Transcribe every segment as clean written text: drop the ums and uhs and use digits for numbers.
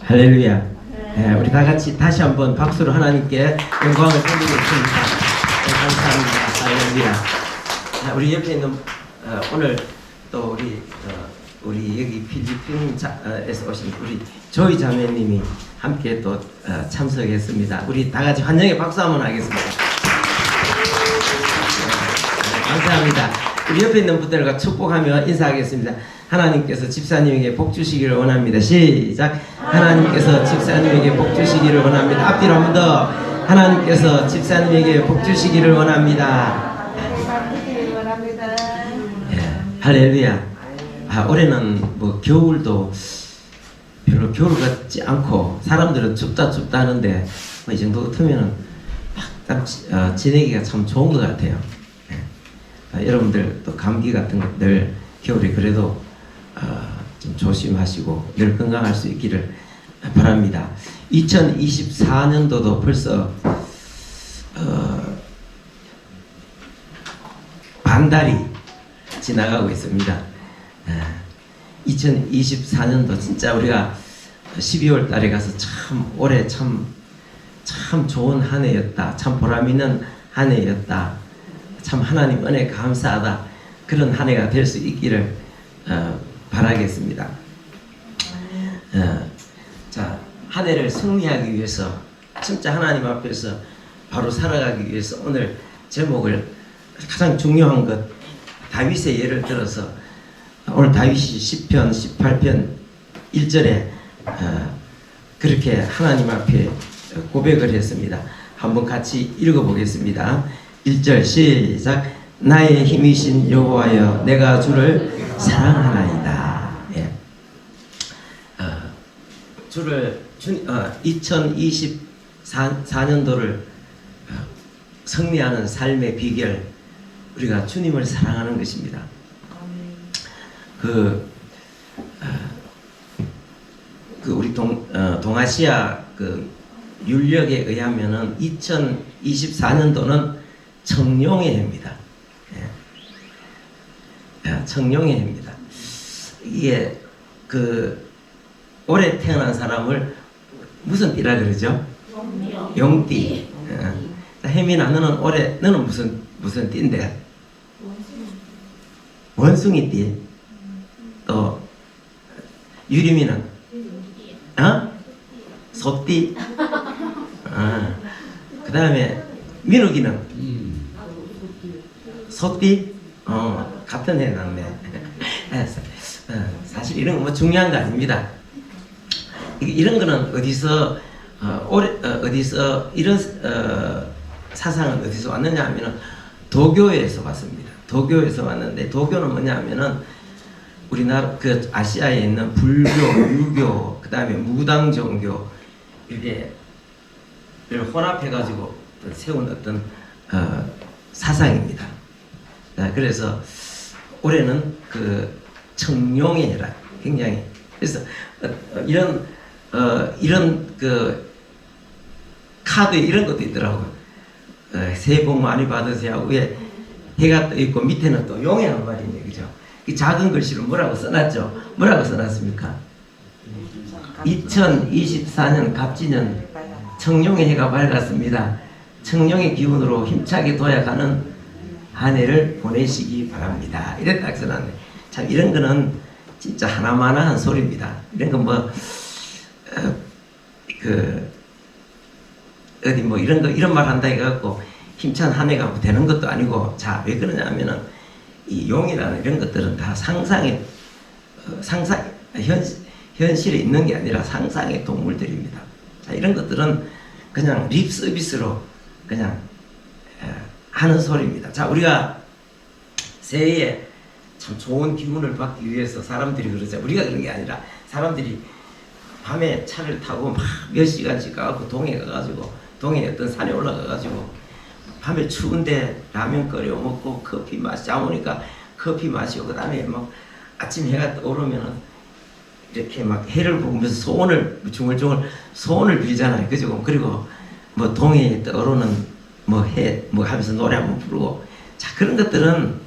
할렐루야. 예, 우리 다 같이 다시 한번 박수로 하나님께 영광을 돌리겠습니다. 감사합니다. 할렐루야. 우리 옆에 있는 오늘 또 우리 여기 필리핀에서 오신 우리 조이 자매님이 함께 또 참석했습니다. 우리 다 같이 환영의 박수 한번 하겠습니다. 감사합니다. 우리 옆에 있는 분들과 축복하며 인사하겠습니다. 하나님께서 집사님에게 복 주시기를 원합니다. 시작. 하나님께서 집사님에게 복 주시기를 원합니다. 앞뒤로 한 번 더. 하나님께서 집사님에게 복 주시기를 원합니다. 예, 할렐루야. 올해는 뭐 겨울도 별로 겨울 같지 않고 사람들은 춥다 하는데 이 정도 같으면은 딱 지내기가 참 좋은 것 같아요. 여러분들 또 감기 같은 것들 겨울에 그래도 좀 조심하시고 늘 건강할 수 있기를 바랍니다. 2024년도도 벌써 반달이 지나가고 있습니다. 2024년도 진짜 우리가 12월 달에 가서 참 올해 참 좋은 한 해였다. 참 보람 있는 한 해였다. 참 하나님 은혜 감사하다. 그런 한 해가 될 수 있기를 바라겠습니다. 자, 한 해를 승리하기 위해서 진짜 하나님 앞에서 바로 살아가기 위해서 오늘 제목을 가장 중요한 것 다윗의 예를 들어서 오늘 다윗이 10편 18편 1절에 그렇게 하나님 앞에 고백을 했습니다. 한번 같이 읽어보겠습니다. 1절 시작. 나의 힘이신 여호와여 내가 주를 사랑하나이다. 예. 주를 2024년도를 승리하는 삶의 비결 우리가 주님을 사랑하는 것입니다. 우리 동아시아 율력에 의하면은 2024년도는 청룡의 해입니다. 청룡의 해입니다. 이게 올해 태어난 사람을 무슨 띠라 그러죠? 용띠. 혜민아 너는 무슨 띠인데? 원숭이 띠. 또 유림이는 소띠. 그 다음에 민욱이는 소띠. 같은 해 났네. 사실 이런 거 뭐 중요한 거 아닙니다. 이런 거는 어디서 이런 사상은 어디서 왔느냐 하면은 도교에서 왔습니다. 도교에서 왔는데 도교는 뭐냐 하면은 우리나라 아시아에 있는 불교, 유교, 그 다음에 무당 종교 이게 혼합해가지고 세운 어떤 사상입니다. 그래서 올해는 청룡의 해라 굉장히 그래서 이런 카드에 이런 것도 있더라고요. 새해 복 많이 받으세요 하고 위에 해가 떠 있고 밑에는 또 용의 한 마리인데 그죠? 이 작은 글씨로 뭐라고 써놨죠? 뭐라고 써놨습니까? 2024년 갑진년 청룡의 해가 밝았습니다. 청룡의 기운으로 힘차게 도약하는 한 해를 보내시기 바랍니다. 이래 딱 써놨네. 참 이런 거는 진짜 하나마나한 소리입니다. 이런 건 뭐 어디 뭐 이런 말 한다 해갖고 힘찬 한 해가 되는 것도 아니고 자 왜 그러냐 하면은 이 용이라는 이런 것들은 다 현실에 있는 게 아니라 상상의 동물들입니다. 자 이런 것들은 그냥 립 서비스로 그냥 하는 소리입니다. 자 우리가 새해에 참 좋은 기운을 받기 위해서 사람들이 그러죠. 우리가 그런 게 아니라 사람들이 밤에 차를 타고 막 몇 시간씩 가고 동해 가가지고 동해 어떤 산에 올라가가지고 밤에 추운데 라면 끓여 먹고 커피 마시자 커피 마시고 그 다음에 막 아침 해가 떠오르면은 이렇게 막 해를 보면서 소원을 중얼중얼 소원을 빌잖아요. 그죠? 그리고 뭐 동해에 떠오르는 뭐 해 뭐 하면서 노래 한번 부르고 자 그런 것들은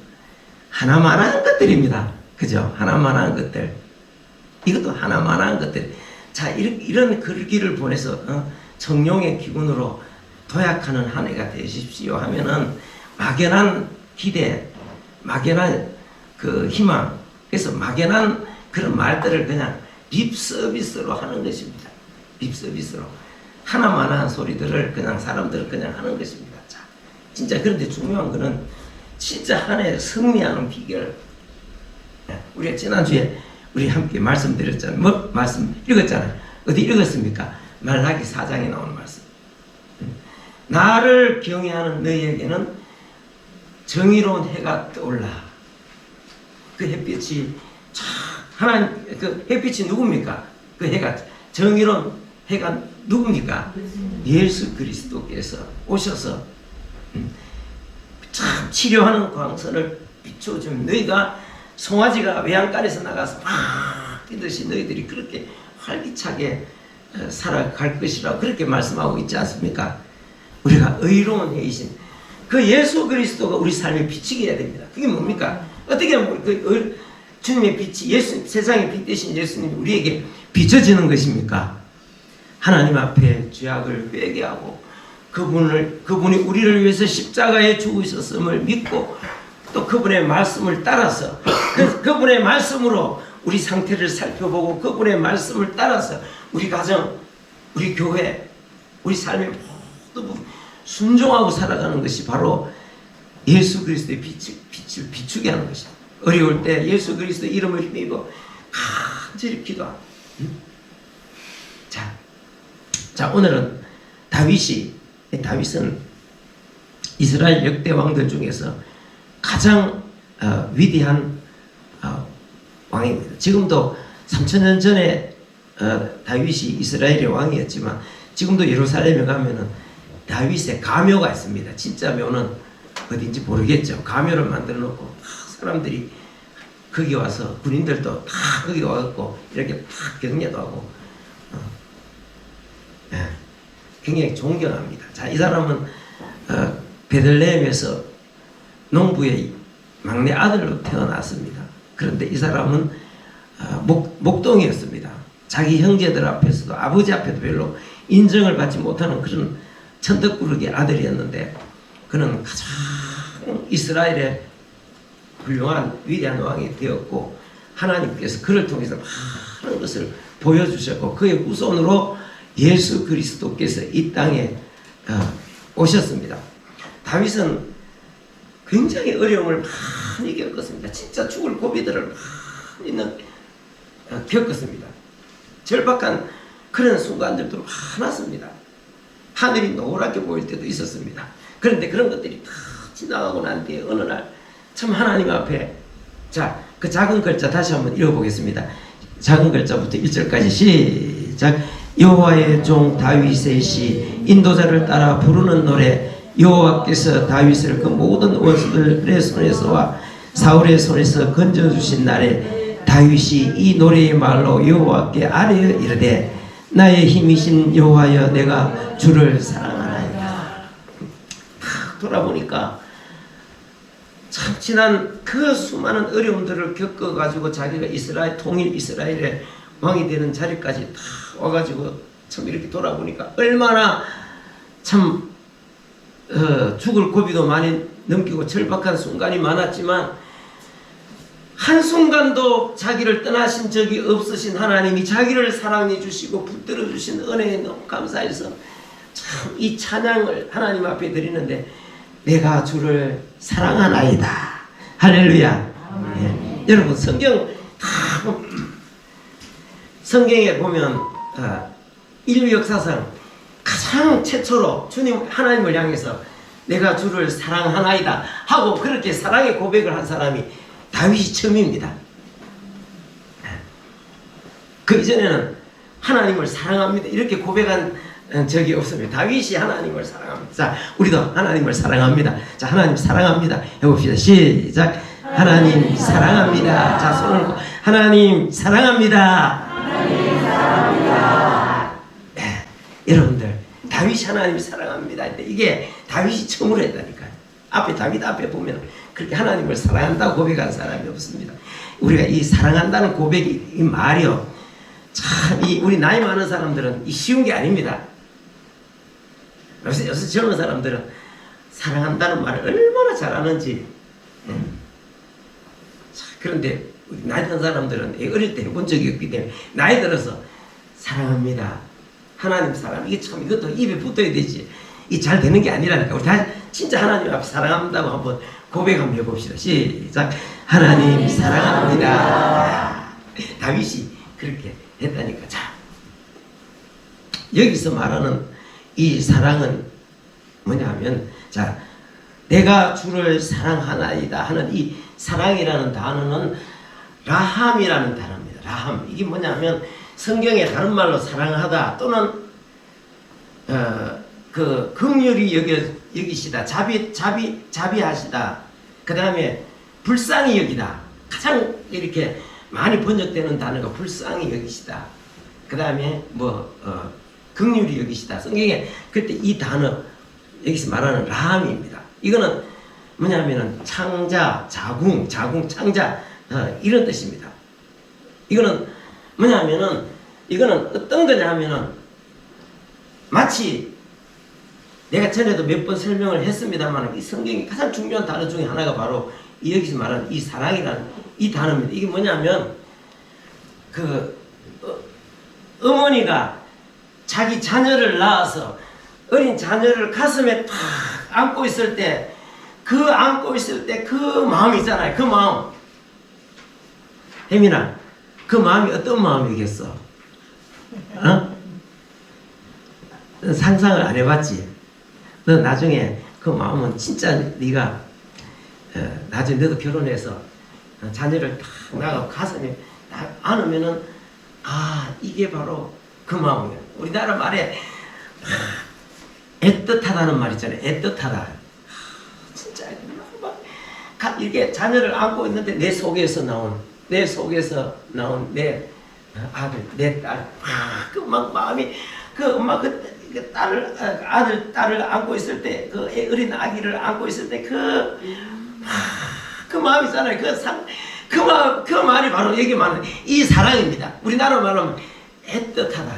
하나만한 것들입니다. 그죠? 하나만한 것들 이것도 하나만한 것들 자, 이런 글귀를 보내서 정령의 기운으로 도약하는 한 해가 되십시오 하면은 막연한 기대, 막연한 그 희망, 그래서 막연한 그런 말들을 그냥 립 서비스로 하는 것입니다. 립 서비스로 하나만한 소리들을 그냥 사람들은 그냥 하는 것입니다. 자, 진짜 그런데 중요한 거는 진짜 한 해 승리하는 비결. 우리가 지난주에 우리 함께 말씀드렸잖아요. 뭐 말씀 읽었잖아요. 어디 읽었습니까? 말라기 4장에 나오는 말씀. 나를 경외하는 너희에게는 정의로운 해가 떠올라. 그 햇빛이 하나님, 그 햇빛이 누굽니까? 그 해가, 정의로운 해가 누굽니까? 예수 그리스도께서 오셔서 참 치료하는 광선을 비춰주면 너희가 송아지가 외양간에서 나가서 막 뛰듯이 너희들이 그렇게 활기차게 살아갈 것이라고 그렇게 말씀하고 있지 않습니까? 우리가 의로운 해이신 그 예수 그리스도가 우리 삶에 비치게 해야 됩니다. 그게 뭡니까? 어떻게 하면 그 주님의 빛이 예수, 세상의 빛 대신 예수님이 우리에게 비춰지는 것입니까? 하나님 앞에 죄악을 회개하고 그분이 우리를 위해서 십자가에 죽으셨음을 믿고 또 그분의 말씀을 따라서 그분의 말씀으로 우리 상태를 살펴보고 그분의 말씀을 따라서 우리 가정, 우리 교회, 우리 삶의 모든 순종하고 살아가는 것이 바로 예수 그리스도의 빛을 비추게 하는 것이다. 어려울 때 예수 그리스도 이름을 힘입어 간절히 기도하고. 자, 오늘은 다윗은 이스라엘 역대 왕들 중에서 가장 위대한 왕입니다. 지금도 3000년 전에 다윗이 이스라엘의 왕이었지만 지금도 예루살렘에 가면은 다윗의 가묘가 있습니다. 진짜 묘는 어딘지 모르겠죠. 가묘를 만들어 놓고 사람들이 거기 와서 군인들도 다 거기 와갖고 이렇게 다 경례도 하고 굉장히 존경합니다. 자, 이 사람은 베들레헴에서 농부의 막내 아들로 태어났습니다. 그런데 이 사람은 목동이었습니다. 자기 형제들 앞에서도 아버지 앞에도 별로 인정을 받지 못하는 그런 천덕꾸러기 아들이었는데 그는 가장 이스라엘의 훌륭한 위대한 왕이 되었고 하나님께서 그를 통해서 많은 것을 보여주셨고 그의 후손으로 예수 그리스도께서 이 땅에 오셨습니다. 다윗은 굉장히 어려움을 많이 겪었습니다. 진짜 죽을 고비들을 많이 겪었습니다. 절박한 그런 순간들도 많았습니다. 하늘이 노랗게 보일 때도 있었습니다. 그런데 그런 것들이 다 지나가고 난 뒤에 어느 날 참 하나님 앞에 자, 그 작은 글자 다시 한번 읽어보겠습니다. 작은 글자부터 1절까지 시작. 여호와의 종 다윗의 시 인도자를 따라 부르는 노래. 여호와께서 다윗을 그 모든 원수들의 손에서와 사울의 손에서 건져주신 날에 다윗이 이 노래의 말로 여호와께 아뢰어 이르되 나의 힘이신 여호와여 내가 주를 사랑하나이다. 돌아보니까 참 지난 그 수많은 어려움들을 겪어가지고 자기가 통일 이스라엘의 왕이 되는 자리까지 다 와가지고 참 이렇게 돌아보니까 얼마나 참 죽을 고비도 많이 넘기고 절박한 순간이 많았지만 한순간도 자기를 떠나신 적이 없으신 하나님이 자기를 사랑해 주시고 붙들어 주신 은혜에 너무 감사해서 참 이 찬양을 하나님 앞에 드리는데 내가 주를 사랑하나이다. 할렐루야. 네. 여러분 성경에 보면 인류 역사상 가장 최초로 주님 하나님을 향해서 내가 주를 사랑하나이다 하고 그렇게 사랑의 고백을 한 사람이 다윗이 처음입니다. 그 이전에는 하나님을 사랑합니다 이렇게 고백한 적이 없습니다. 다윗이 하나님을 사랑합니다. 자, 우리도 하나님을 사랑합니다. 자, 하나님 사랑합니다 해봅시다. 시작. 하나님 사랑합니다. 자, 손을 놓고 하나님 사랑합니다. 하나님 사랑합니다. 네, 여러분들 다윗이 하나님 사랑합니다. 이게 다윗이 처음으로 했다니까요. 다윗 앞에 보면 그렇게 하나님을 사랑한다고 고백한 사람이 없습니다. 우리가 이 사랑한다는 고백이 이 말이요 참, 우리 나이 많은 사람들은 쉬운 게 아닙니다. 요새 젊은 사람들은 사랑한다는 말을 얼마나 잘하는지. 그런데 우리 나이 든 사람들은 어릴 때 해본 적이 없기 때문에 나이 들어서 사랑합니다, 하나님 사랑, 이게 참 이것도 입에 붙어야 되지. 이 잘 되는 게 아니라니까. 우리 다 진짜 하나님 앞에 사랑한다고 한번 고백 한번 해봅시다. 시작. 하나님 사랑합니다. 다윗이 그렇게 했다니까. 자, 여기서 말하는 이 사랑은 뭐냐 하면, 자, 내가 주를 사랑하나이다 하는 이 사랑이라는 단어는 라함이라는 단어입니다. 라함. 이게 뭐냐면 성경에 다른 말로 사랑하다 또는 그 긍휼히 여기시다, 자비하시다, 그 다음에 불쌍히 여기다. 가장 이렇게 많이 번역되는 단어가 불쌍히 여기시다. 그 다음에 긍휼히 여기시다. 성경에 그때 이 단어 여기서 말하는 라함입니다. 이거는 뭐냐면은 창자, 자궁, 창자, 이런 뜻입니다. 이거는 뭐냐면은, 이거는 어떤 거냐 하면은 마치 내가 전에도 몇 번 설명을 했습니다만 이 성경이 가장 중요한 단어 중에 하나가 바로 여기서 말하는 이 사랑이라는 이 단어입니다. 이게 뭐냐면 어머니가 자기 자녀를 낳아서 어린 자녀를 가슴에 탁 안고 있을 때 그 마음이 있잖아요. 그 마음. 혜민아, 그 마음이 어떤 마음이겠어? 상상을 안 해봤지? 너 나중에 그 마음은 진짜 네가 나중에 너도 결혼해서 자녀를 탁 나가고 가슴에 딱 안으면은, 이게 바로 그 마음이야. 우리나라 말에 애틋하다는 말 있잖아요. 애틋하다. 진짜 이게 자녀를 안고 있는데 내 속에서 나온 내 아들, 내 딸, 그 마음이, 그 엄마 그 딸을 안고 있을 때, 그 어린 아기를 안고 있을 때 그 마음 있잖아요. 그 말이 바로 여기 말하는 이 사랑입니다. 우리나라 말하면 애틋하다.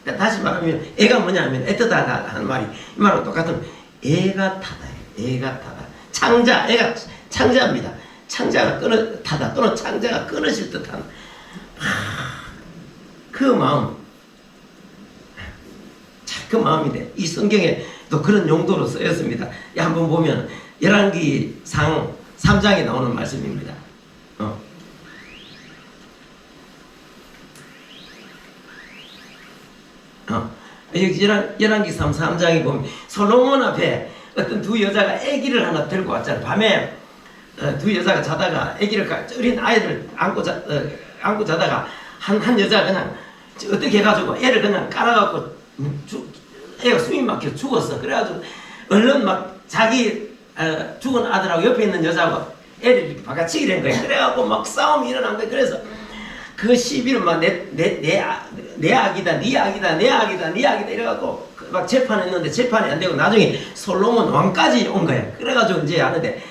그러니까 다시 말하면 애가 뭐냐면 애틋하다 하는 말이 이 말하고 똑같은 애가 타다. 창자, 애가 창자입니다. 창자가 타다 또는 창자가 끊어질 듯한 그 마음. 그 마음인데 이 성경에 또 그런 용도로 쓰였습니다. 한번 보면 열왕기상 3장에 나오는 말씀입니다. 여기 열왕기상 3장에 보면 솔로몬 앞에 어떤 두 여자가 아기를 하나 들고 왔잖아요. 밤에 두 여자가 자다가 어린 아이를 안고 자다가 한 여자가 그냥 어떻게 해가지고 애를 그냥 깔아갖고 애가 숨이 막혀 죽었어. 그래가지고 얼른 막 자기 죽은 아들하고 옆에 있는 여자하고 애를 바깥치기 된 거야. 그래갖고 막 싸움이 일어난 거야. 그래서 그 시비를 막 내 아기다, 네 아기다, 내 아기다, 네 아기다 이래갖고 막 재판했는데 재판이 안 되고 나중에 솔로몬 왕까지 온 거야. 그래가지고 이제 하는데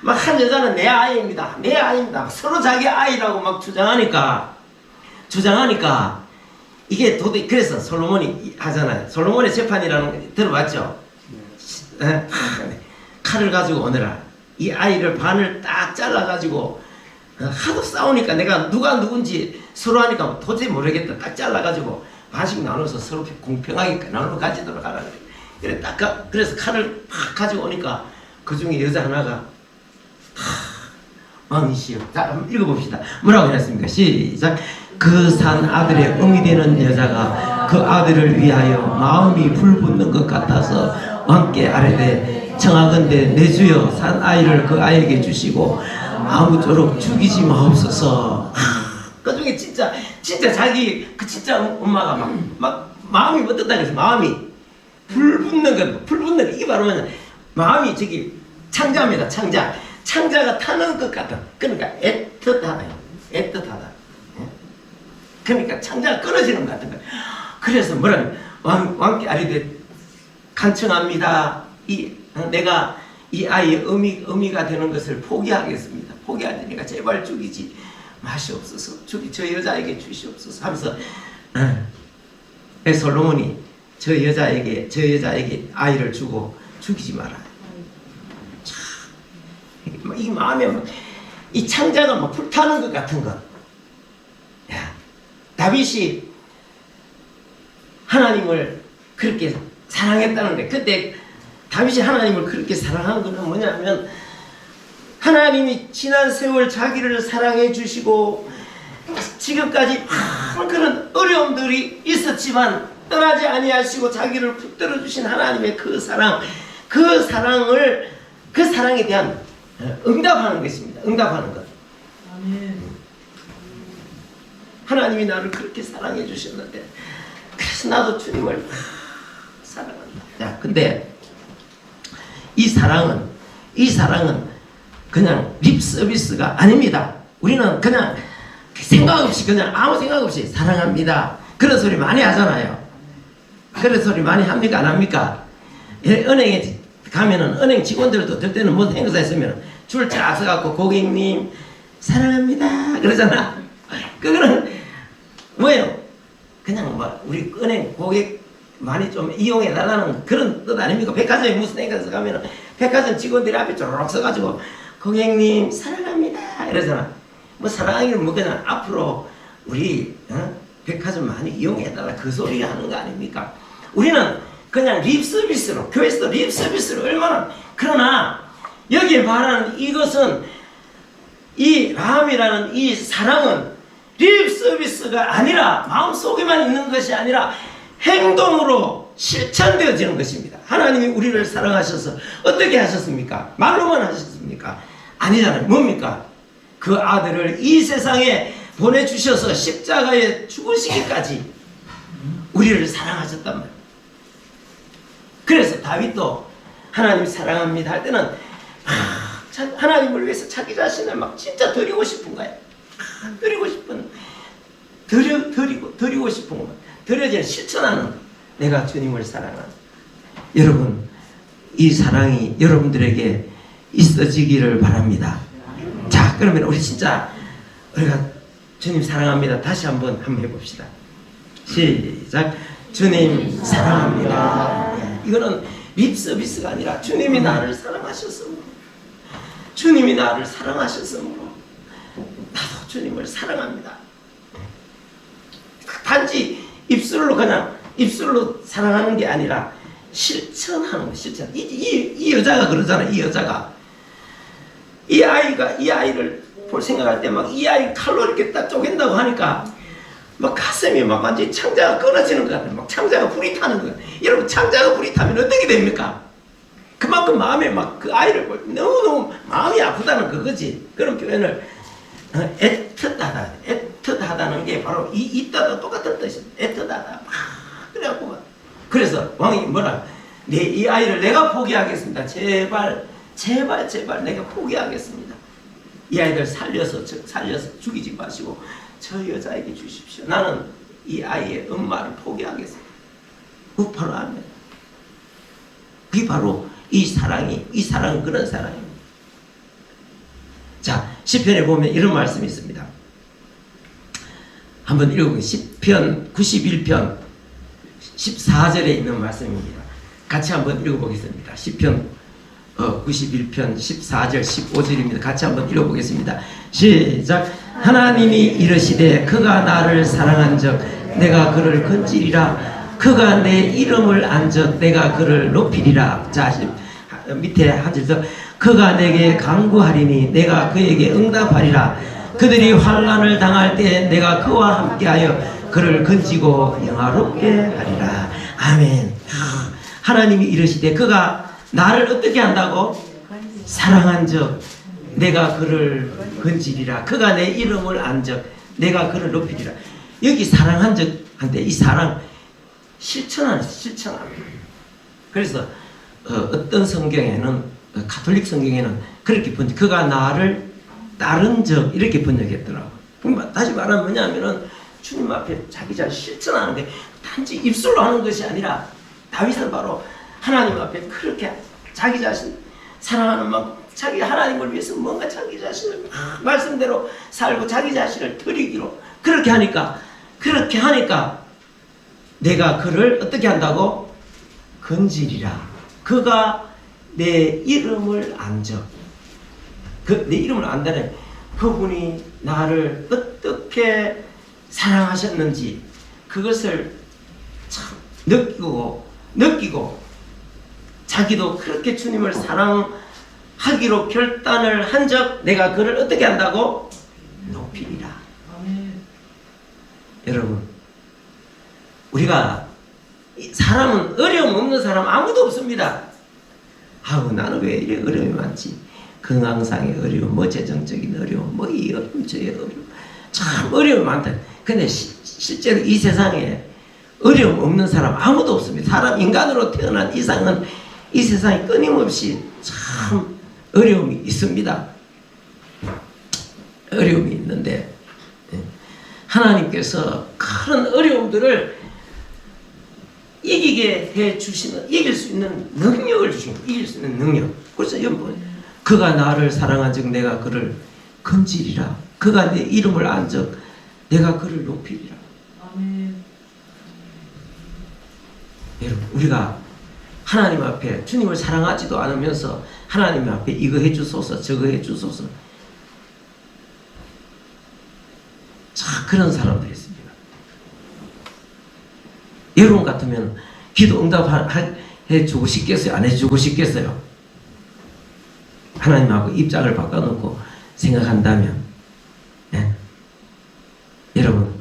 막 한 여자는 내 아이입니다. 서로 자기 아이라고 막 주장하니까 이게 도저히, 그래서 솔로몬이 하잖아요. 솔로몬의 재판이라는 거 들어봤죠? 칼을 가지고 오너라. 이 아이를 반을 딱 잘라가지고 하도 싸우니까 내가 누가 누군지 서로 하니까 도저히 모르겠다. 딱 잘라가지고 반씩 나눠서 서로 공평하게 나눠 가지도록 하라. 그래 그래서 칼을 팍 가지고 오니까 그 중에 여자 하나가 왕이시여. 자, 한번 읽어봅시다. 뭐라고 했습니까? 시작. 그 산 아들의 응이 되는 여자가 그 아들을 위하여 마음이 불붙는 것 같아서 왕께 아뢰되 청하건대 내 주여 산 아이를 그 아이에게 주시고 아무쪼록 죽이지 마옵소서. 그 중에 진짜 자기 진짜 엄마가 막 마음이 어떻다 그래서 마음이 불붙는 거 이게 바로 뭐냐, 마음이 저기 창자입니다. 창자가 타는 것 같아. 그러니까 애틋하다. 그러니까 창자가 끊어지는 것 같은 거야. 그래서 뭐라면 왕께 아뢰되 간청합니다. 내가 이 아이의 어미가 되는 것을 포기하겠습니다. 포기하니까 제발 죽이지 마시옵소서. 저 여자에게 주시옵소서 하면서 솔로몬이 저 여자에게 아이를 주고 죽이지 마라. 참, 이 마음에 이 창자가 막 불타는 것 같은 것. 야, 다윗이 하나님을 그렇게 사랑했다는데, 그때 다윗이 하나님을 그렇게 사랑한 것은 뭐냐면, 하나님이 지난 세월 자기를 사랑해 주시고 지금까지 많은 그런 어려움들이 있었지만 떠나지 아니하시고 자기를 붙들어 주신 하나님의 그 사랑에 대한 응답하는 것입니다. 응답하는 것. 아멘. 하나님이 나를 그렇게 사랑해 주셨는데, 그래서 나도 주님을 사랑한다. 자, 근데 이 사랑은 그냥 립 서비스가 아닙니다. 우리는 그냥 생각 없이, 그냥 아무 생각 없이 사랑합니다. 그런 소리 많이 하잖아요. 그런 소리 많이 합니까? 안 합니까? 은행에 가면은 은행 직원들도 들 때는 무슨 행사 있으면 줄 쫙 서갖고 고객님 사랑합니다 그러잖아. 그거는 뭐예요? 그냥 뭐 우리 은행 고객 많이 좀 이용해 달라는 그런 뜻 아닙니까? 백화점에 무슨 행사 가면은 백화점 직원들이 앞에 쪼르륵 서가지고 고객님 사랑합니다 이러잖아. 뭐 사랑하기는 뭐 그냥 앞으로 우리 백화점 많이 이용해 달라 그 소리 하는 거 아닙니까? 우리는 그냥 립 서비스로, 교회에서도 립 서비스로 얼마나. 그러나 여기에 말하는 이것은, 이 라함이라는 이 사랑은 립 서비스가 아니라, 마음속에만 있는 것이 아니라 행동으로 실천되어지는 것입니다. 하나님이 우리를 사랑하셔서 어떻게 하셨습니까? 말로만 하셨습니까? 아니잖아요. 뭡니까? 그 아들을 이 세상에 보내주셔서 십자가에 죽으시기까지 우리를 사랑하셨단 말이에요. 그래서 다윗도 하나님 사랑합니다 할 때는 하나님을 위해서 자기 자신을 막 진짜 드리고 싶은 거예요. 드리고 싶은, 드리고 싶은 것, 드려지는 실천하는, 내가 주님을 사랑하는. 여러분, 이 사랑이 여러분들에게 있어지기를 바랍니다. 자, 그러면 우리 진짜 우리가 주님 사랑합니다 다시 한번 해봅시다. 시작. 주님 사랑합니다. 이거는 립 서비스가 아니라 주님이 나를 사랑하셨으므로, 주님이 나를 사랑하셨으므로 나도 주님을 사랑합니다. 단지 입술로 사랑하는 게 아니라 실천하는 거. 실천. 이 여자가 그러잖아. 이 여자가 이 아이를 볼 생각할 때 막 이 아이 칼로 이렇게 딱 쪼갠다고 하니까 막 가슴이 막 완전히 창자가 끊어지는 것 같아요. 막 창자가 불이 타는 거예요. 여러분, 창자가 불이 타면 어떻게 됩니까? 그만큼 마음에 막 그 아이를 볼 때 너무너무 마음이 아프다는 그거지. 그런 표현을 애틋하다는 게 바로 있다가 똑같은 뜻이에요. 애틋하다. 그래갖고 막. 그래서 왕이 뭐라, 이 아이를 내가 포기하겠습니다. 제발 내가 포기하겠습니다. 이 아이들 살려서 죽이지 마시고 저 여자에게 주십시오. 나는 이 아이의 엄마를 포기하겠습니다. 그 바로 아멘. 그게 바로 이 사랑은 그런 사랑입니다. 자, 시편에 보면 이런 말씀이 있습니다. 한번 읽어보세요. 시편 91편 14절에 있는 말씀입니다. 같이 한번 읽어보겠습니다. 시편 91편 14절 15절입니다. 같이 한번 읽어보겠습니다. 시작. 하나님이 이르시되 그가 나를 사랑한즉 내가 그를 건지리라. 그가 내 이름을 안즉 내가 그를 높이리라. 자, 밑에 한 절 더. 그가 내게 간구하리니 내가 그에게 응답하리라. 그들이 환난을 당할 때 내가 그와 함께하여 그를 건지고 영화롭게 하리라. 아멘. 하나님이 이르시되 그가 나를 어떻게 한다고? 사랑한즉 내가 그를 건지리라. 그가 내 이름을 안즉 내가 그를 높이리라. 여기 사랑한즉 한데 이 사랑 실천합니다. 그래서 어떤 성경에는, 가톨릭 성경에는 그렇게 번역, 그가 나를 따른 적 이렇게 번역했더라고. 그럼 다시 말하면 뭐냐면은 주님 앞에 자기 자신 실천하는 게 단지 입술로 하는 것이 아니라, 다윗은 바로 하나님 앞에 그렇게 자기 자신 사랑하는 만큼 자기 하나님을 위해서 뭔가 자기 자신을 말씀대로 살고 자기 자신을 드리기로 그렇게 하니까 내가 그를 어떻게 한다고? 건지리라. 그가 내 이름을 안적. 내 이름을 안다는 그분이 나를 어떻게 사랑하셨는지 그것을 참 느끼고 자기도 그렇게 주님을 사랑하기로 결단을 한 적 내가 그를 어떻게 한다고? 높이리라. 여러분, 우리가 사람은 어려움 없는 사람 아무도 없습니다. 아우 나는 왜 이래 어려움이 많지? 건강상의 어려움, 재정적인 어려움, 이 어려움, 저의 어려움, 참 어려움이 많다. 근데 실제로 이 세상에 어려움 없는 사람 아무도 없습니다. 사람 인간으로 태어난 이상은 이 세상에 끊임없이 참 어려움이 있습니다. 어려움이 있는데 하나님께서 그런 어려움들을 이기게 해주시는, 이길 수 있는 능력을 주시는, 이길 수 있는 능력. 그래서 여러분, 그가 나를 사랑한 즉 내가 그를 건지리라. 그가 내 이름을 안 적 내가 그를 높이리라. 아멘. 여러분, 우리가 하나님 앞에 주님을 사랑하지도 않으면서 하나님 앞에 이거 해주소서 저거 해주소서 자 그런 사람들이 있습니다. 여러분 같으면 기도 응답해주고 싶겠어요? 안 해주고 싶겠어요? 하나님하고 입장을 바꿔놓고 생각한다면 여러분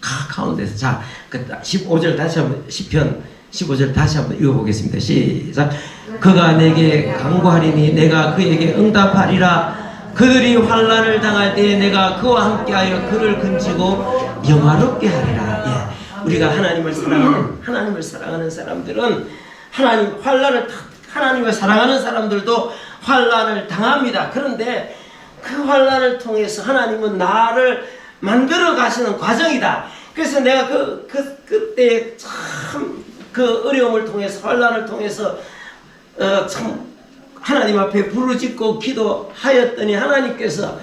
가운데서 자 15절 다시 한번 시편 15절 다시 한번 읽어보겠습니다. 시작. 그가 내게 간구하리니 내가 그에게 응답하리라. 그들이 환난을 당할 때에 내가 그와 함께하여 그를 건지고 영화롭게 하리라. 우리가 하나님을 사랑하는 사람들은 하나님을 사랑하는 사람들도 환난을 당합니다. 그런데 그 환난을 통해서 하나님은 나를 만들어 가시는 과정이다. 그래서 내가 그때 참 그 어려움을 통해서 환난을 통해서 참 하나님 앞에 부르짖고 기도하였더니 하나님께서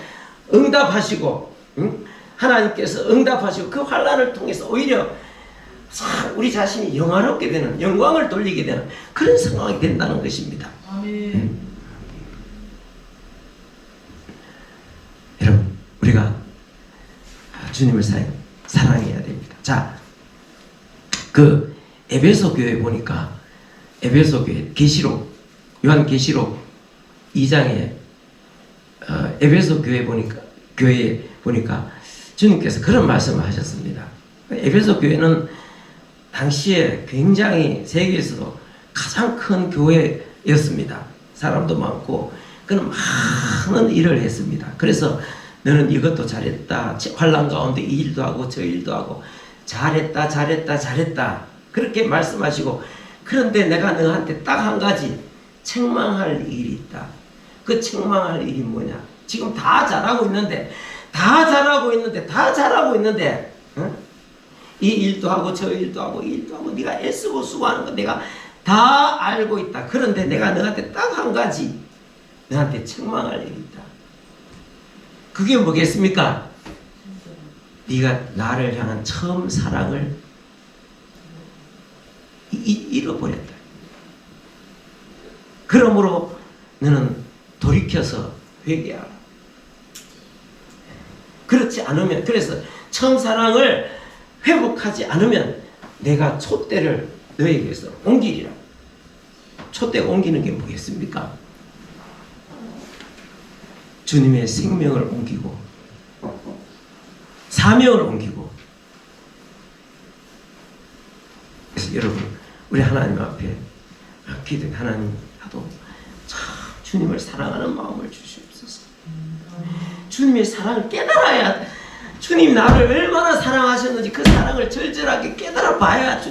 응답하시고 하나님께서 응답하시고 그 환난을 통해서 오히려 우리 자신이 영화롭게 되는 영광을 돌리게 되는 그런 상황이 된다는 것입니다. 아멘. 여러분 우리가 주님을 사랑해야 됩니다. 자, 그 에베소 교회 보니까 에베소 교회 요한 계시록 2장에 에베소 교회에 보니까 주님께서 그런 말씀을 하셨습니다. 에베소 교회는 당시에 굉장히 세계에서도 가장 큰 교회였습니다. 사람도 많고 그는 많은 일을 했습니다. 그래서 너는 이것도 잘했다. 환난 가운데 이 일도 하고 저 일도 하고 잘했다. 그렇게 말씀하시고 그런데 내가 너한테 딱 한 가지 책망할 일이 있다. 그 책망할 일이 뭐냐? 지금 다 잘하고 있는데 이 일도 하고 저 일도 하고 이 일도 하고 네가 애쓰고 수고하는 거 내가 다 알고 있다. 그런데 내가 너한테 딱 한 가지 너한테 책망할 일이 있다. 그게 뭐겠습니까? 네가 나를 향한 처음 사랑을 잃어버렸다. 그러므로 너는 돌이켜서 회개하라. 그렇지 않으면 그래서 처음 사랑을 회복하지 않으면 내가 촛대를 너에게서 옮기리라. 촛대 옮기는 게 뭐겠습니까? 주님의 생명을 옮기고 사명을 옮기고. 그래서 여러분 우리 하나님 앞에 기도해. 하나님 나도 참 주님을 사랑하는 마음을 주시옵소서. 주님의 사랑을 깨달아야 주님 나를 얼마나 사랑하셨는지 그 사랑을 절절하게 깨달아 봐야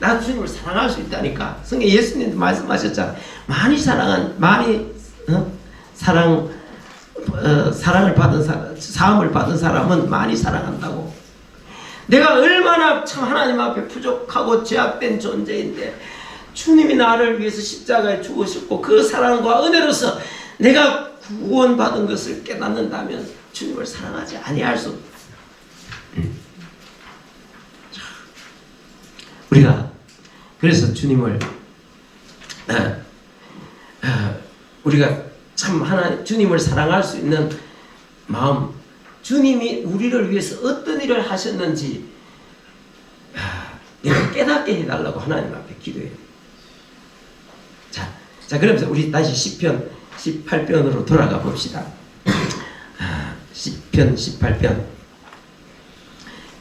나 주님을 사랑할 수 있다니까. 성경 예수님도 말씀하셨잖아. 사랑을 받은 사람, 사함을 받은 사람은 많이 사랑한다고. 내가 얼마나 참 하나님 앞에 부족하고 죄악된 존재인데 주님이 나를 위해서 십자가에 죽으셨고 그 사랑과 은혜로서 내가 구원받은 것을 깨닫는다면 주님을 사랑하지 아니할 수 없다. 우리가 그래서 주님을 우리가 참 하나님 주님을 사랑할 수 있는 마음, 주님이 우리를 위해서 어떤 일을 하셨는지 내가 깨닫게 해달라고 하나님 앞에 기도해요. 자 그러면서 우리 다시 시편 18편으로 돌아가 봅시다. 시편 18편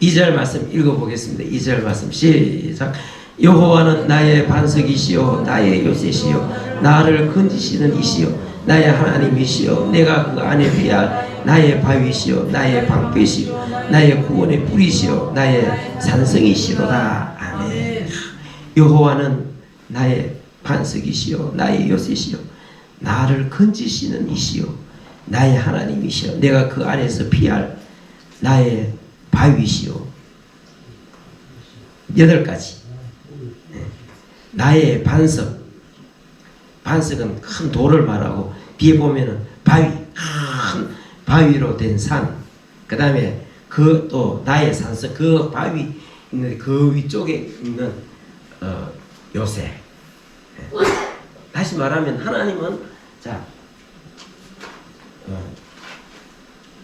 2절 말씀 읽어보겠습니다. 2절 말씀 시작. 여호와는 나의 반석이시요 나의 요새시요 나를 건지시는 이시요 나의 하나님이시요 내가 그 안에 피할 나의 바위시요 나의 방패시요 나의 구원의 뿌리시요 나의 산성이시로다. 아멘. 여호와는 나의 반석이시요 나의 요새시요 나를 건지시는 이시요 나의 하나님이시요 내가 그 안에서 피할 나의 바위시요. 8가지. 나의 반석. 반석은 큰 돌을 말하고 뒤에 보면은 바위, 큰 바위로 된 산. 그 다음에 그 또 나의 산성, 그 바위 있는 그 위쪽에 있는 요새. 다시 말하면 하나님은 자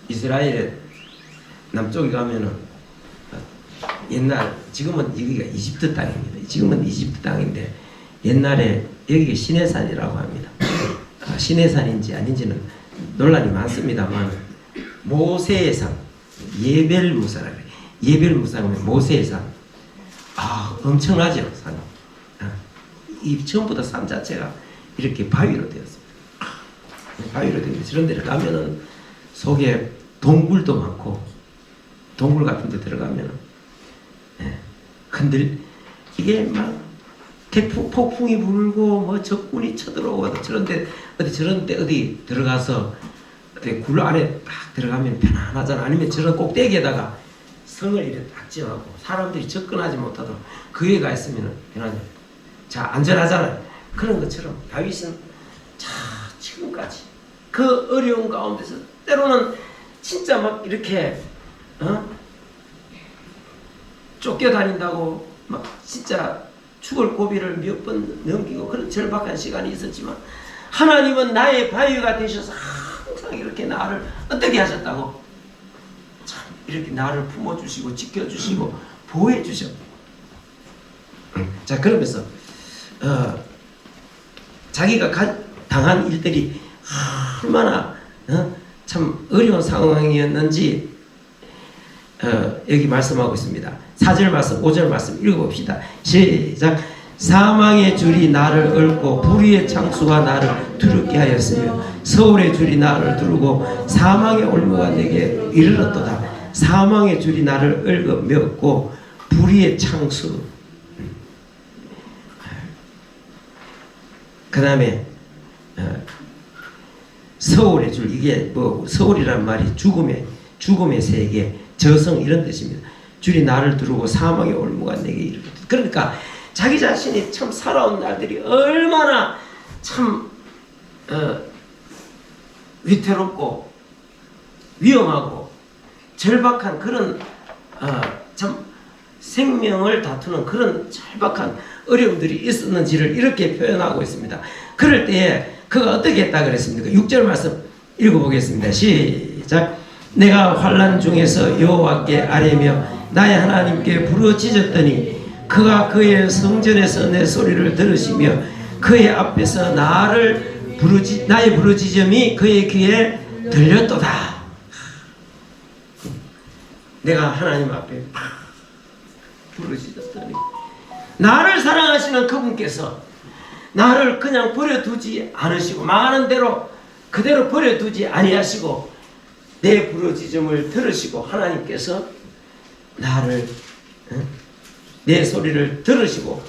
이스라엘의 남쪽에 가면은 옛날 지금은 여기가 이집트 땅입니다. 지금은 이집트 땅인데 옛날에 여기가 시내산이라고 합니다. 시내산인지 아닌지는 논란이 많습니다만 모세의 산, 예벨무사라 그래요. 예벨무사는 모세의 산. 엄청나죠 산. 이 처음부터 산 자체가 이렇게 바위로 되었습니다. 바위로 되는데 저런 데를 가면은 속에 동굴도 많고 동굴 같은 데 들어가면은 이게 막 폭풍이 불고 뭐 적군이 쳐들어오고 저런데 어디 들어가서 굴 안에 딱 들어가면 편안하잖아. 아니면 저런 꼭대기에다가 성을 이렇게 딱 지어갖고 사람들이 접근하지 못하도록 그 위에 가 있으면 편하죠. 자 안전하잖아요. 그런 것처럼 다윗은 자 지금까지 그 어려운 가운데서 때로는 진짜 막 이렇게 쫓겨다닌다고 막 진짜 죽을 고비를 몇 번 넘기고 그런 절박한 시간이 있었지만 하나님은 나의 바위가 되셔서 항상 이렇게 나를 어떻게 하셨다고 참 이렇게 나를 품어주시고 지켜주시고 보호해주셔. 자 그러면서 자기가 당한 일들이 얼마나 참 어려운 상황이었는지 여기 말씀하고 있습니다. 4절 말씀, 5절 말씀 읽어봅시다. 시작. 사망의 줄이 나를 얽고 불의의 창수가 나를 두렵게 하였으며 서울의 줄이 나를 두르고 사망의 올무가 내게 이르렀도다. 사망의 줄이 나를 얽어 메었고 불의의 창수. 그 다음에 서울의 줄, 이게 뭐 서울이란 말이 죽음의 세계, 저성 이런 뜻입니다. 줄이 나를 두르고 사망의 올무가 내게 이르렀다. 그러니까 자기 자신이 참 살아온 날들이 얼마나 참 위태롭고 위험하고 절박한 그런 참 생명을 다투는 그런 절박한 어려움들이 있었는지를 이렇게 표현하고 있습니다. 그럴 때에 그가 어떻게 했다 그랬습니까? 6절 말씀 읽어보겠습니다. 시작. 내가 환난 중에서 여호와께 아뢰며 나의 하나님께 부르짖었더니 그가 그의 성전에서 내 소리를 들으시며 그의 앞에서 나의 부르짖음이 그의 귀에 들렸도다. 내가 하나님 앞에 부르짖었더니 나를 사랑하시는 그분께서 나를 그냥 버려두지 않으시고 망하는 대로 그대로 버려두지 아니하시고 내 부르짖음을 들으시고 하나님께서 나를 내 소리를 들으시고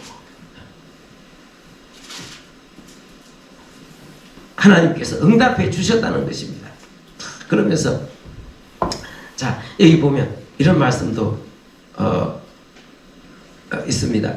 하나님께서 응답해 주셨다는 것입니다. 그러면서 자 여기 보면 이런 말씀도 있습니다.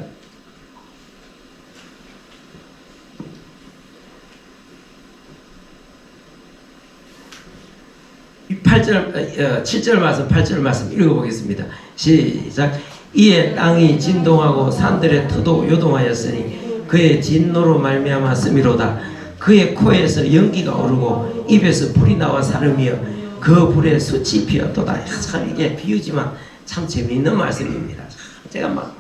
8절, 7절 말씀, 8절 말씀 읽어보겠습니다. 시작. 이에 땅이 진동하고 산들의 터도 요동하였으니 그의 진노로 말미암아 스미로다. 그의 코에서 연기가 오르고 입에서 불이 나와 사름이여 그 불에 숯이 피었도다. 참 이게 비유지만 참 재미있는 말씀입니다. 제가 막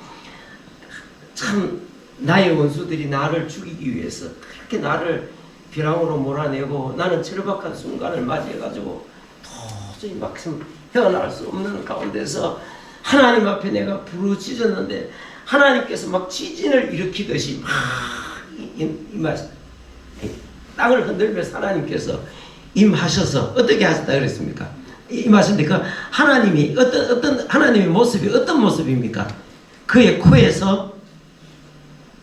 참 나의 원수들이 나를 죽이기 위해서 그렇게 나를 벼랑으로 몰아내고 나는 절박한 순간을 맞이해가지고 도저히 막상 헤어나올 수 없는 가운데서 하나님 앞에 내가 부르짖었는데 하나님께서 막 지진을 일으키듯이 막 임하셨다. 땅을 흔들면서 하나님께서 임하셔서 어떻게 하셨다 그랬습니까? 임하셨는데 그 하나님이 어떤 하나님의 모습이 어떤 모습입니까? 그의 코에서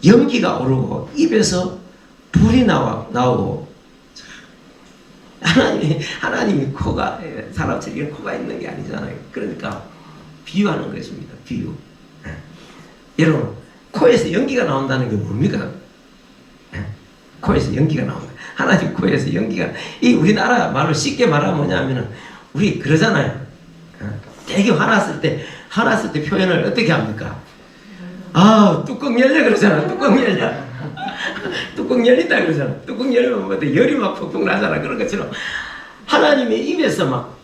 연기가 오르고 입에서 불이 나오고 하나님이 코가 사람처럼 이런 코가 있는 게 아니잖아요. 그러니까 비유하는 것입니다. 비유. 여러분 코에서 연기가 나온다는 게 뭡니까? 코에서 연기가 나온다. 하나님 코에서 연기가 이 우리나라 말로 쉽게 말하면 뭐냐면은 우리 그러잖아요. 되게 화났을 때 표현을 어떻게 합니까? 아 뚜껑 열려 그러잖아. 뚜껑 열려. 뚜껑 열린다 그러잖아. 뚜껑 열리면 뭐 열이 막 푹푹 나잖아. 그런 것처럼 하나님의 입에서 막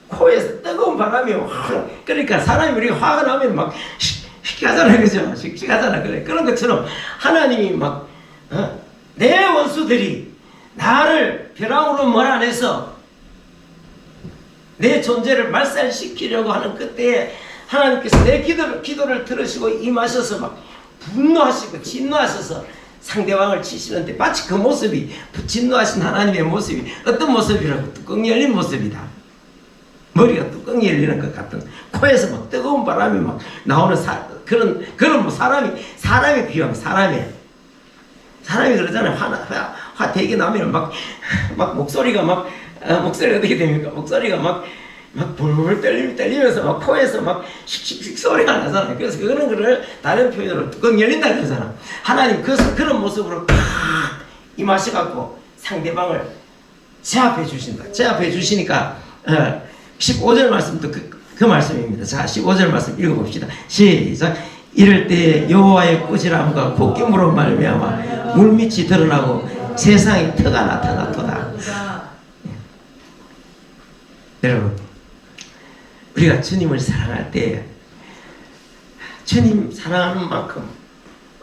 코에서 뜨거운 바람이 그러니까 사람이 우리가 화가 나면 막 씩씩하잖아. 그죠? 씩씩하잖아. 그래. 그런 것처럼 하나님이 막 내 원수들이 나를 벼랑으로 몰아내서 내 존재를 말살시키려고 하는 그때에 하나님께서 내 기도를 들으시고 임하셔서 막 분노하시고 진노하셔서 상대방을 치시는데 마치 그 모습이 진노하신 하나님의 모습이 어떤 모습이라고? 뚜껑 열린 모습이다. 머리가 뚜껑이 열리는 것 같은 코에서 막 뜨거운 바람이 막 나오는 그런 뭐 사람이 비유하면 사람이 그러잖아요. 화 되게 나면 막 목소리가 어떻게 됩니까? 목소리가 막 불불 떨리면서 막 코에서 막 씩씩씩 소리가 나잖아요. 그래서 그런 거를 다른 표현으로 뚜껑 열린다 그러잖아. 하나님 그런 모습으로 팍 임하셔갖고 상대방을 제압해 주신다. 제압해 주시니까 15절 말씀도 그 말씀입니다. 자, 15절 말씀 읽어봅시다. 시작. 이럴 때 여호와의 꾸지람과 콧김으로 말미암아 물밑이 드러나고 세상의 터가 나타났도다. 여러분 우리가 주님을 사랑할 때 주님 사랑하는 만큼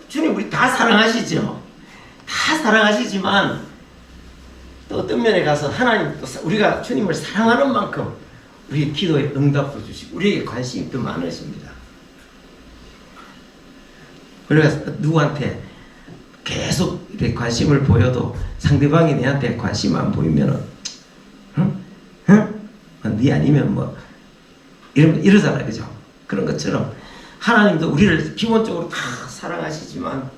주님 우리 다 사랑하시죠. 다 사랑하시지만 또 어떤 면에 가서 하나님 또 우리가 주님을 사랑하는 만큼 우리의 기도에 응답도 주시고 우리에게 관심이 더 많으십니다. 우리가 누구한테 계속 이렇게 관심을 보여도 상대방이 내한테 관심 안 보이면은 네 아니면 뭐 이러잖아요. 그죠? 그런 것처럼 하나님도 우리를 기본적으로 다 사랑하시지만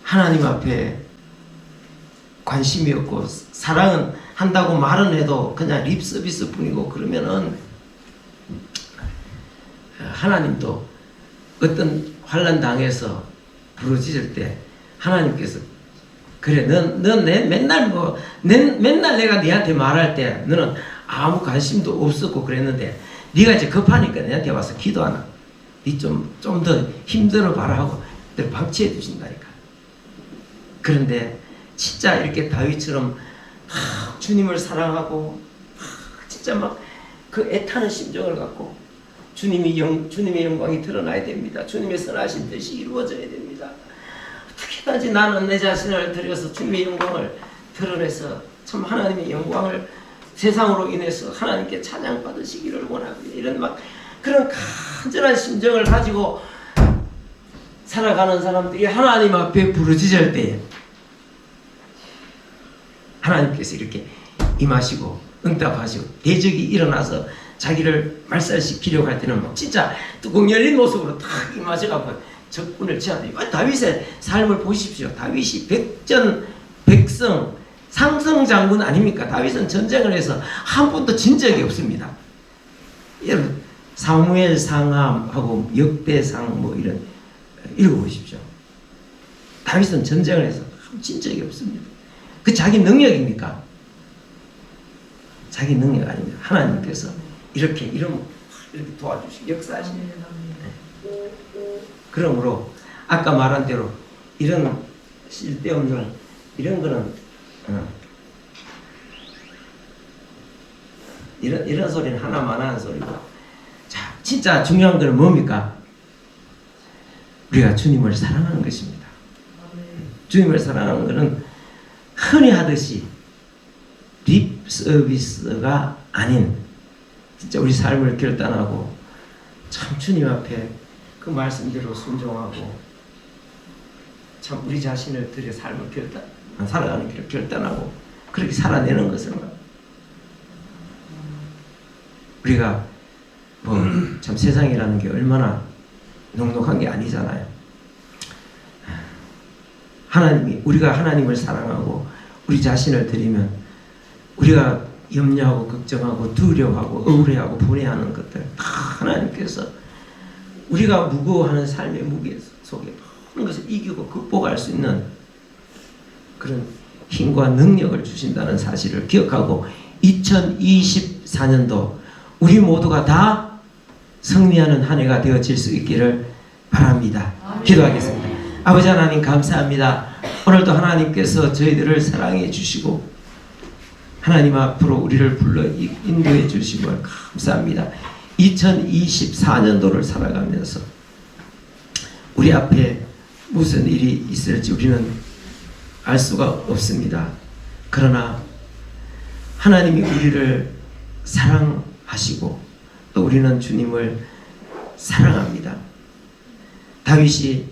하나님 앞에 관심이 없고 사랑은 한다고 말은 해도 그냥 립 서비스 뿐이고 그러면은 하나님도 어떤 환난 당해서 부르짖을 때 하나님께서 그래 넌 맨날 내가 네한테 말할 때 너는 아무 관심도 없었고 그랬는데 네가 이제 급하니까 내한테 와서 기도하나 네 좀 더 힘들어 봐라 하고 방치해 두신다니까. 그런데 진짜 이렇게 다윗처럼 주님을 사랑하고 진짜 막 그 애타는 심정을 갖고 주님의 영광이 드러나야 됩니다. 주님의 선하신 뜻이 이루어져야 됩니다. 어떻게든지 나는 내 자신을 들여서 주님의 영광을 드러내서 참 하나님의 영광을 세상으로 인해서 하나님께 찬양받으시기를 원합니다. 이런 막 그런 간절한 심정을 가지고 살아가는 사람들이 하나님 앞에 부르짖을 때에 하나님께서 이렇게 임하시고 응답하시고 대적이 일어나서 자기를 말살시키려고 할 때는 막 진짜 뚜껑 열린 모습으로 탁 임하셔가지고 적군을 제압해요. 다윗의 삶을 보십시오. 다윗이 백전 상성 장군 아닙니까? 다윗은 전쟁을 해서 한 번도 진 적이 없습니다. 여러분 사무엘 상함하고 역대상 뭐 이런 읽어보십시오. 다윗은 전쟁을 해서 진 적이 없습니다. 그 자기 능력입니까? 자기 능력 아닙니다. 하나님께서 이렇게 도와주시고 역사하십니다. 그러므로 아까 말한 대로 이런 쓸데없는 이런 거는 이런 소리는 하나만 하는 소리고, 자 진짜 중요한 거는 뭡니까? 우리가 주님을 사랑하는 것입니다. 주님을 사랑하는 것은 흔히 하듯이 립 서비스가 아닌 진짜 우리 삶을 결단하고 참 주님 앞에 그 말씀대로 순종하고 참 우리 자신을 들여 삶을 살아가는 길을 결단하고 그렇게 살아내는 것을 말합니다. 우리가 참 세상이라는 게 얼마나 넉넉한 게 아니잖아요. 우리가 하나님을 사랑하고 우리 자신을 드리면 우리가 염려하고 걱정하고 두려워하고 억울해하고 분해하는 것들 다 하나님께서 우리가 무거워하는 삶의 무게 속에 모든 것을 이기고 극복할 수 있는 그런 힘과 능력을 주신다는 사실을 기억하고 2024년도 우리 모두가 다 승리하는 한 해가 되어질 수 있기를 바랍니다. 기도하겠습니다. 아버지 하나님 감사합니다. 오늘도 하나님께서 저희들을 사랑해 주시고 하나님 앞으로 우리를 불러 인도해 주시고 감사합니다. 2024년도를 살아가면서 우리 앞에 무슨 일이 있을지 우리는 알 수가 없습니다. 그러나 하나님이 우리를 사랑하시고 또 우리는 주님을 사랑합니다. 다윗이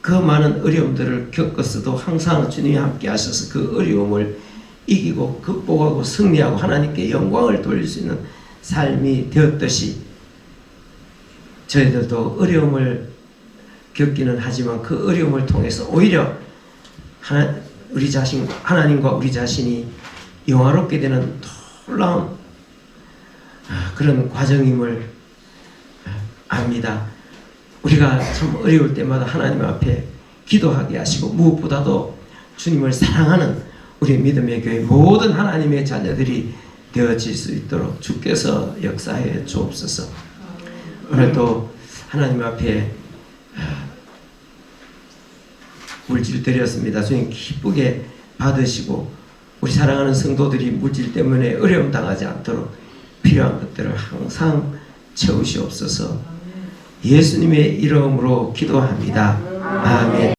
그 많은 어려움들을 겪었어도 항상 주님이 함께 하셔서 그 어려움을 이기고 극복하고 승리하고 하나님께 영광을 돌릴 수 있는 삶이 되었듯이 저희들도 어려움을 겪기는 하지만 그 어려움을 통해서 오히려 하나님과 우리 자신이 영화롭게 되는 놀라운 그런 과정임을 압니다. 우리가 참 어려울 때마다 하나님 앞에 기도하게 하시고 무엇보다도 주님을 사랑하는 우리 믿음의 교회 모든 하나님의 자녀들이 되어질 수 있도록 주께서 역사해 주옵소서. 오늘도 하나님 앞에 물질 드렸습니다. 주님 기쁘게 받으시고 우리 사랑하는 성도들이 물질 때문에 어려움 당하지 않도록 필요한 것들을 항상 채우시옵소서. 예수님의 이름으로 기도합니다. 아멘.